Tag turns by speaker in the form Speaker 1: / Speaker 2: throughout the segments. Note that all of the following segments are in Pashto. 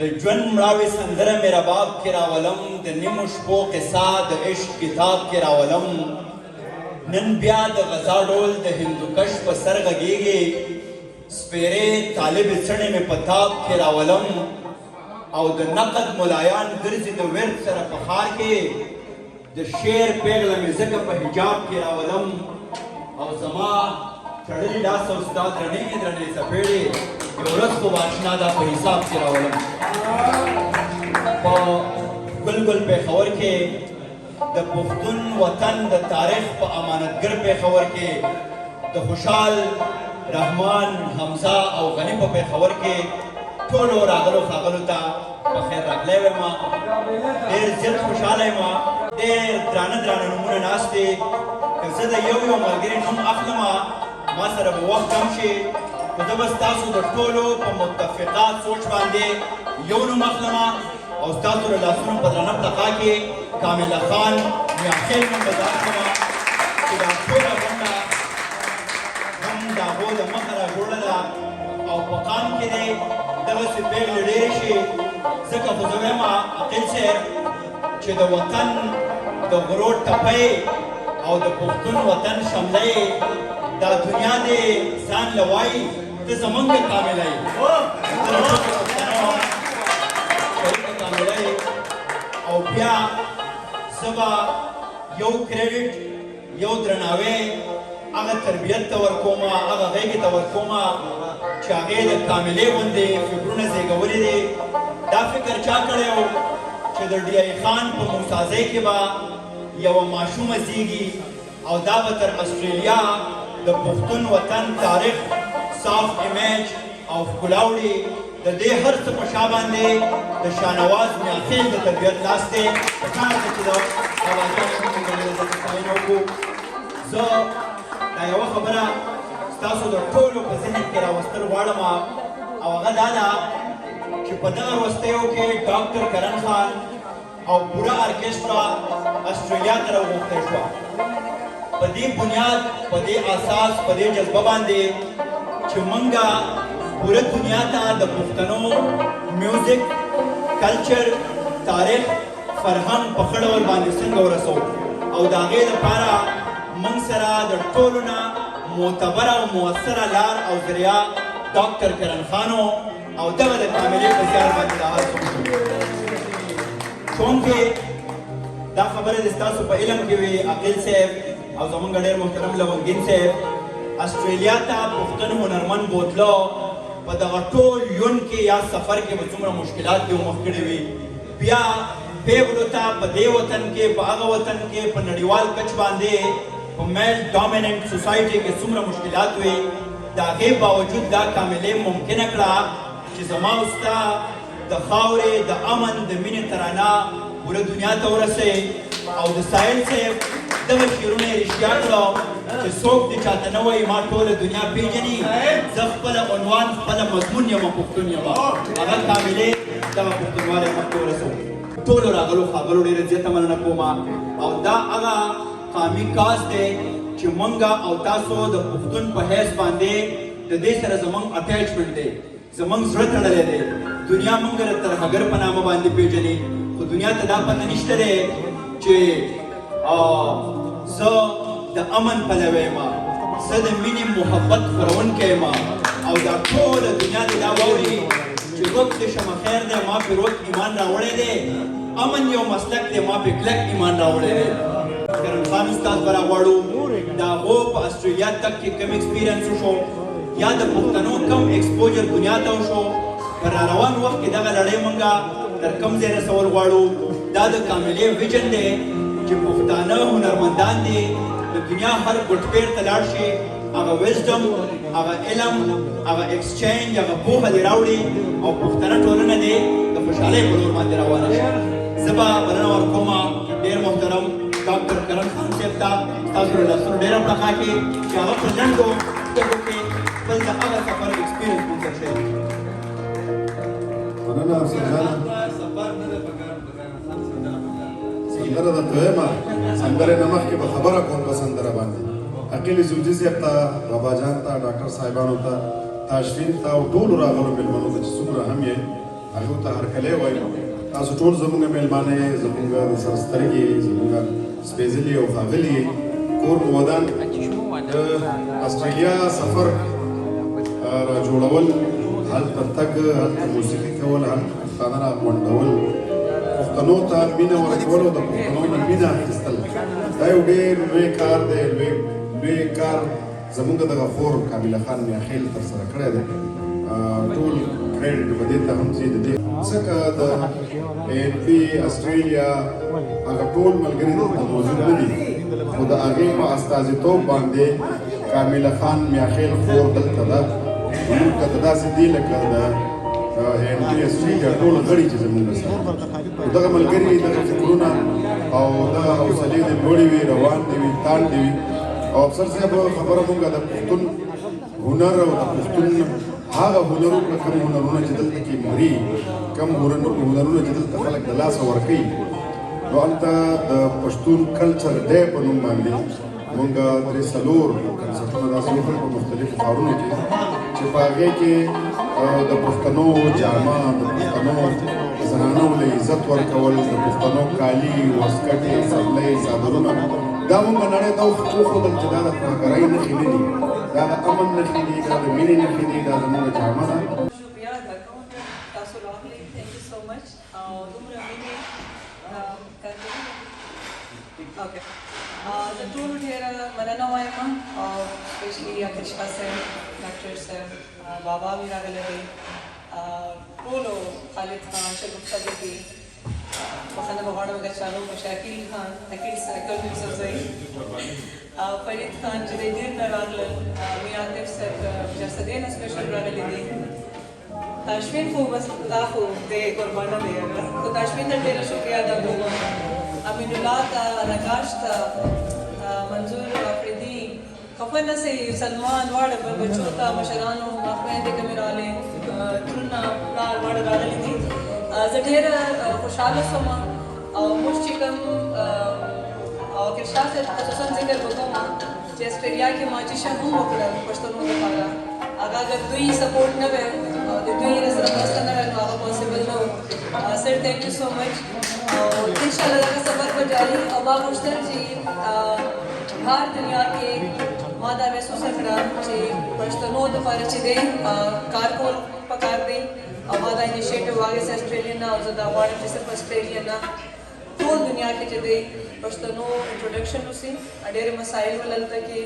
Speaker 1: د ژوند مړاوې سندره مې رباب کې راولم د نیمو شپو قصه د عشق کتاب کې راولم نن بیا د غزا ډول د هندوکش په سر غږیږي سپیرې طالب څڼې مې په تاب کې راولم او د نقد ملایان ګرځي د ورد سره په ښار کې د شعر پیغله مې ځکه په حجاب کې راولم او زما تړلي لاس او ستا درنې درنې څپېړې یو ورځ خو به اشنا دا په حساب کې راولم په ګلګل پېښور کې د پښتون وطن د تاریخ په امانتګر پېښور کې د خوشحال رحمان حمزه او غني په پېښور کې ټولو راغلو ښاغلو ته بخیر راغلی وایم ډېر زیات خوشحاله یم ډېر درانه درانه نومونه ناست دي که زه د یو یو ملګري نوم اخلم ما سره به وخت کم شي خو زه به ستاسو د ټولو په متفقه سوچ باندې یو نوم اخلم او ستاسو د لاسونو په درنه پلقا کې کامله خان میاخیل نوم به ځان کړم چې دا ټوله غونډه هم د هغو د مخه راجوړه ده او په قام کې دی دغسې پېغلې ډېرې شي ځکه خو زه وایم عقیل صاحب چې د وطن د غرو ټپۍ او د پښتون وطن شمله دا دنیا دې ځان له وایي ته زمونږ کامله یې کامله یې او بیا زه به یو کریډټ یو درناوی هغه تربیت ته ورکوم هغه غېږې ته ورکوم چې هغې د کاملې غوندې فکرونه زېږولي دي دا فکر چا کړی و چې د ډي آی خان په موسازۍ کې به یوه ماشومه زېږي او دا به تر اسټرالیا د پښتون وطن تاریخ صاف ایمیج او ښکلا وړي د دې هر څه په شا باندې د شاهنواز میاخیل د تربیت لاس دی پکار ده چې د افغانستان وکړو زه دا یوه خبره ستاسو د ټولو په ذهن کې راوستل غواړم او هغه دا ده چې په دغه وروستیو کې ډاکټر کرن خان او پوره ارکسټرا اسټرالیا ته راوغوښتل شوه په دې بنیاد په دې اساس په دې جذبه باندې چې موږ پوره دنیا ته د پښتنو میوزیک کلچر تاریخ فرهنګ په ښه ډول باندې څنګه ورسوو او د هغې لپاره موږ سره د ټولو نه معتبره او مؤثره لار او ذریعه ډاکټر کرن خانو او دغه د کاملې په زیار باندې دا هڅه وشو چونکې دا خبره د ستاسو په علم کې وي عقیل صاحب او زمونږ ډېر محترم لونګین صاحب اسټرالیا ته پښتون هنرمند بوتلو په دغه ټول یون کې یا سفر کې به څومره مشکلات دې مخ کړي وي بیا پیغلو ته په دې وطن کې په هغه وطن کې په نړیوال کچ باندې په میل ډامیننټ سوسایټي کې څومره مشکلات وي د هغې باوجود دا کاملې ممکنه کړه چې زما او ستا د خاورې د امن د مینې ترانه پوره دنیا ته ورسوي او د ساحل صاحب دغه شعرونه یې رښتیا کړو چې څوک دې چاته نه وایي ما ټوله دنیا پېژني زه خپله عنوان خپله مضمون یم پښتون یم هغه کاملې دغه پښتونوالی مخکې ورسوو ټولو راغلو ښاغلو ډېره زیاته مننه کوم او دا هغه قامي کاز دی چې موږ او تاسو د پښتون په حیث باندې د دې سره زموږ اټیچمنټ دی زموږ زړه تړلی دی دنیا موږ د ترهګر په نامه باندې پېژني خو دنیا ته دا پته نشته دی چې زه د امن پلوی یم زه د مینې محبت خپرونکی یم او دا ټوله دنیا دې دا واوري چې روک دې شمه خیر دی ما پې روک ایمان راوړی دی امن یو مسلک دی ما پې کلک ایمان راوړی دی کرن خان استاد به راغواړو د هغو په اسټرالیا تک کې کم ایکسپیرینس وشو یا د پښتنو کم ایکسپوجر دنیا ته وشو په راروان وخت کې دغه لړۍ موږ تر کوم ځای رسول غواړو دا د کاملې ویژن دی چې پښتانه هنرمندان دي د دنیا هر ګوټ پیر ته لاړ شي هغه ویزډم هغه علم هغه ایکسچینج هغه پوهه دې راوړي او پښتنه ټولنه دې د خوشحالۍ په لور باندې روانه شي زه به بلنه ورکوم ډېر محترم ډاکټر کرن خان صاحب ته ستاسو له لاسونو ډېره پړقا کې چې هغه په لنډو ټکو کې خپل د هغه سفر ایکسپیرینس موږ شي
Speaker 2: مننه افسرجانه سندره درته وایم سندرې نه مخکې به خبره کوم په سندره باندې عقیل زوجي صاحب ته بابا جان ته ډاکټر صاحبانو ته تاشفین ته او ټولو راغلو مېلمنو ته چې څومره هم یې هغه ته هرکلی وایو. تاسو ټول زموږ میلمانه یې، زموږ د سر سترګې، زموږ سپېڅلي او ښاغلي کور په ودان د استرالیا سفر را جوړول، هلته تګ، هلته موسیقي کول، هلته پښتانه را غونډول، پښتنو ته مینه ورکول او د پښتنو نه مینه اخیستل، دا یو ډېر لوی کار دی. لوی کار زموږ دغه خور کامله خان میاخیل ترسره کړی دی. ټول کریډټ به دې ته هم ځي د دې ځکه د ANP استرالیا هغه ټول ملګري دلته موجود نه دي، خو د هغې په استازیتوب باندې کامله خان میاخیل خور دلته ده. موږ ته داسې دي لکه د ANP استرالیا ټول غړي چې زموږ سره دغه ملګري، دغه فکرونه او دغه حوصلې دې لوړې وي، روان دي وي، تان دي وي. او افسر صاحب خبره مونږ د پښتون هنر او د پښتون هغه هنرونه، کوم هنرونه چې دلته کې مري، کوم هنرونه چې دلته خلک د لاسه ورکوي، نو هلته د پښتون کلچر ډے په نوم باندې مونږ 3 کنسرټونه داسې وکړل په مختلفو ښارونو کې چې په هغې کې د پښتنو جامه، د پښتنو زنانو له عزت ورکول، د پښتنو کالي، واسکټې، څپلۍ، څادرونه، دا مونږ نړۍ ته وښودل چې دا د ترهګرۍ نښې نه دي، دا د امن نښې دي، دا د مینې نښې دي، دا زموږ جامه ده.
Speaker 3: شکریه ادا کوم تاسو راغلي. تھینک یو سو مچ. او دومره مینې اوکې زه ټولو ډېره مننه وایم، او سپیشلي عادل شاه صاحب، ډاکټر صاحب، بابا مې راغلی دی، ټولو خالد خان، شګوفه بیبي، بخښنه به غواړم که چالو شاکیل خان، حکیل صاحب، صفزی، فرید خان چې دی ډېر نه راغلل، میر عاطف صاحب جسدې نه سپیشل راغلی دی، تاشفین خو بس دا خو دی قربانه دی، خو تاشفین ته ډېره شکریه ادا کوم، امین الله ته، نقاش ته، منظور آفریدي، خفه نه سئ، سلمان واړه بچو ته، مشرانو، خویندې که مې راغلې، ترونه، پلار واړه راغلي دي. زه ډېره خوشحاله شوم، او موږ چې کوم او کرشا صاحب خصوصا ذکر وکړم چې استرالیا کې ماجیشن هم وکړه پښتنو لپاره، هغه اگر دوی سپورټ نه وی او د دوی سره مرسته نه وی نو هغه پاسبل نه و. سر تھینک یو سو مچ، او انشاءالله دغه سفر به جاري. او ما غوښتل چې هر دنیا کې ما دا محسوسه کړه چې پښتنو دپاره چې دی کار کول پکار دی، او ما دا انیشیټیو واخیست اسټریلیا نه، او زه دا غواړم چې صرف اسټریلیا نه ټول دنیا کې چې دی پښتنو انټروډکشن وسي. ډېرې مسایل ول هلته کې،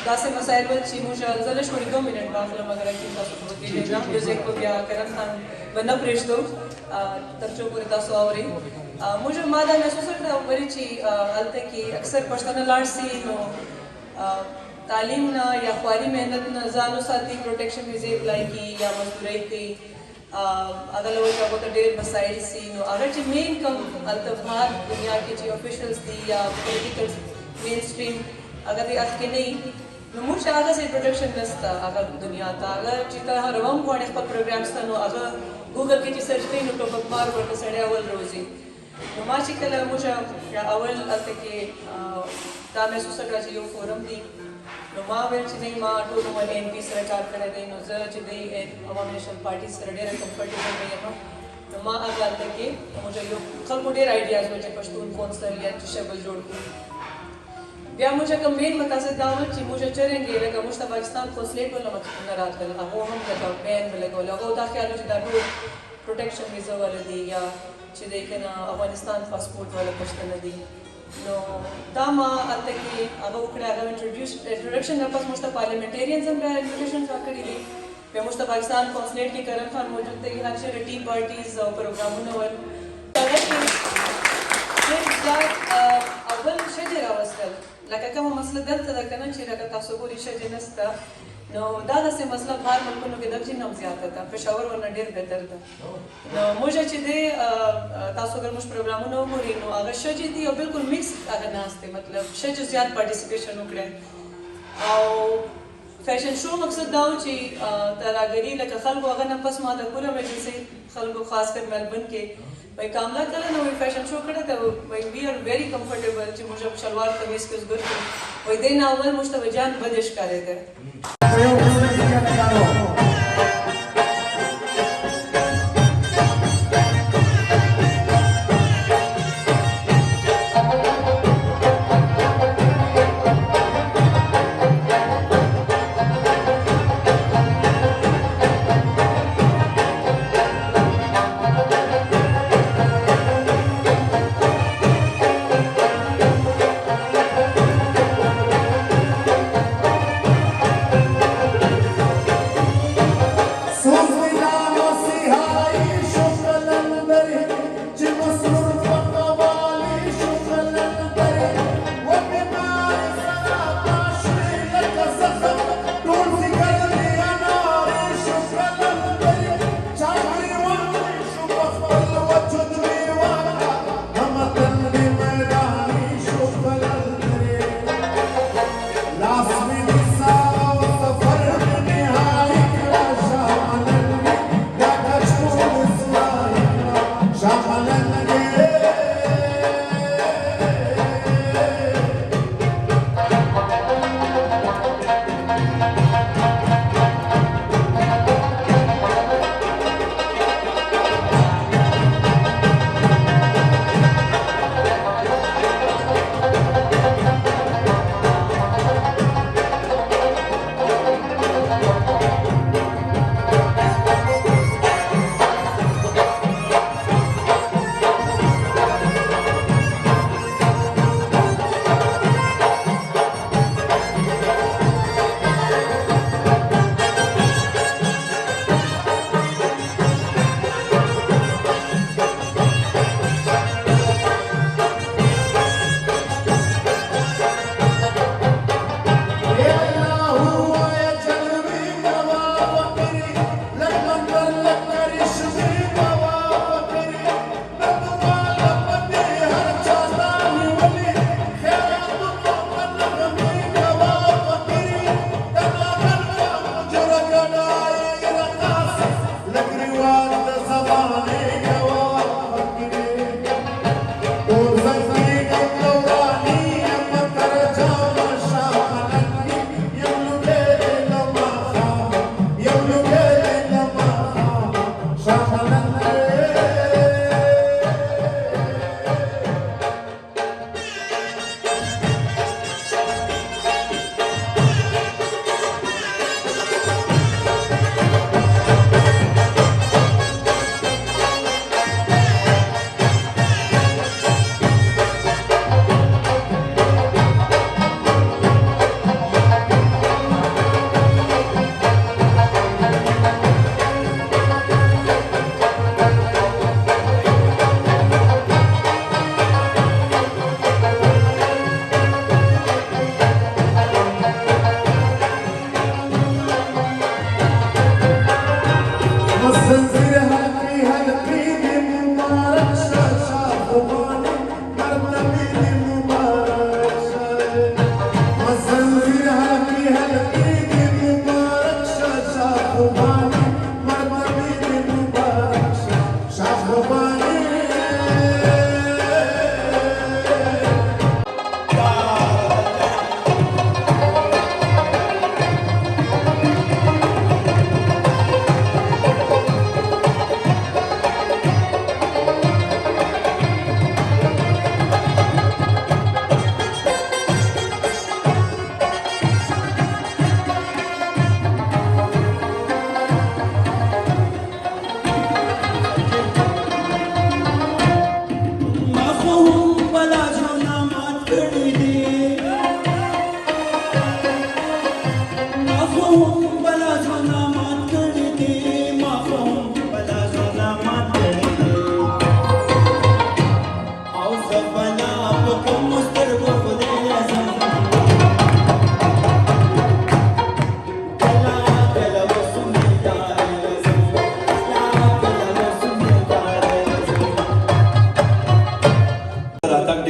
Speaker 3: داسې مسایل ول چې موږ زه لږ وړي 2 منټ واخلم، اگر کې تاسو په کې لیږم میوزیک به بیا کرم خان به نه پرېږدو تر څو پورې تاسو اورئ. موږ ما دا محسوسه کړه ولې چې هلته کې اکثر پښتانه لاړ سي نو تعلیم نه یا خواري محنت نه ځان وساتي، پروټیکشن ویزې اپلای کړي یا مزدورۍ کوي، هغه له وجې هغو ته ډېر مسایل سي. نو هغه چې مین کوم هلته بهر دنیا کې چې افیشلز دي یا پولیټیکل مین سټریم هغه دې اخ کې نه وي، نو موږ هغسې پروټیکشن نشته هغه دنیا ته. هغه چې ته روم غواړې خپل پروګرامس ته، نو هغه ګوګل کې چې سرچ کوي نو ټوپک مار ورته سړی اول روزي. نو ما چې کله موږ اول هلته کې دا محسوسه کړه چې یو فورم دی، نو ما ویل چې نه ما ټول عمر ANP سره کار کړی دی، نو زه چې دی عوام نیشنل پارټي سره ډېره کمفرټیبل نه یم، نو ما هغه هلته کې موږ یو خلکو ډېر آیډیاز وو چې پښتون کونسل یا شبل جوړ کړو. بیا موږ کوم مین مقاصد دا و چې موږ چرېږي لکه موږ ته پاکستان قونسلیټ ول نه راتلل، هغو هم لکه بین ولګول، هغو دا خیال و چې دا ټول پروټیکشن ویزه والا دي یا چې دی که نه افغانستان پاسپورټ والا پښتانه دي. نو دا ما هلته کې هغه وکړه، هغه انټروډکشن نه پس موږ ته پارلیمنټیرینز هم بیا انویټیشنز راکړي دي. بیا موږ ته پاکستان کونسلیټ کې کرم خان موجود دی، هر چېرې ټي پارټیز او پروګرامونه ول، هغه کې ډېر زیات اول ښځې راوستل، لکه کومه مسله دلته ده که نه چې لکه تاسو ګورئ ښځې نشته، نو دا داسې مسله بهر ملکونو کې د جن هم زیاته ده، پېښور ورنه ډېر بهتر ده. نو موږ چې دی تاسو اگر موږ پروګرامونه وګورئ نو هغه ښځې دي او بلکل میکس هغه ناست دی، مطلب ښځو زیات پارټیسپیشن وکړی. او فیشن شو مقصد دا و چې ترهګري لکه خلکو هغه نه پس ما د کورم ایجنسۍ خلکو خاص کر ملبن کې وایي کاملا کله نه وایي فیشن شو کړی ته وایي وی آر ویری کمفرټیبل چې موږ شلوار کمیز کې اوس ګرځو، وایي دی نه اول موږ ته به جان بد ښکارېده.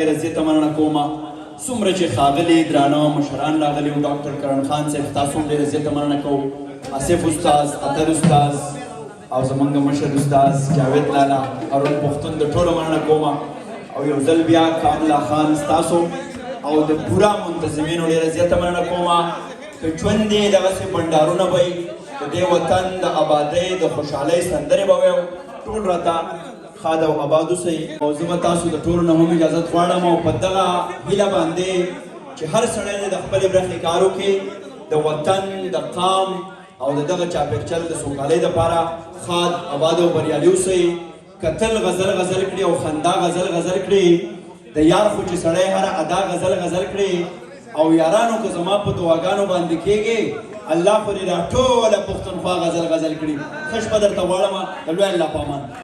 Speaker 1: ډیره زیاته مننه کوم څومره چې ښاغلي درانه مشران راغلي وو ډاکټر کرن خان صاحب تاسو هم ډیره زیاته مننه کوم آصف استاد اطهر استاد او زمونږ مشر استاد جاوید لالا ارون پښتون د ټولو مننه کوم او یو ځل بیا کاملا خان ستاسو او د پورا منتظمینو ډیره زیاته مننه کوم که ژوند دی دغسې بنډارونه به وي د دې وطن د آبادۍ د خوشحالۍ سندرې به ویو ټول راته خاد او آباد اوسئ او زه به تاسو د ټولو نه هم اجازت غواړم او په دغه هیله باندې چې هر سړی دې د خپلې برخې کار وکړي د وطن د قام او د دغه چاپېرچل د سوکالۍ دپاره خاد آباد او بریالي اوسئ که تل غزل غزل کړي او خندا غزل غزل کړي د یار خو چې سړی هره ادا غزل غزل کړي او یارانو که زما په دعاګانو باندې کېږي الله خو دې دا ټوله پښتونخوا غزل غزل کړي ښه شپه درته غواړم د لوی الله په امان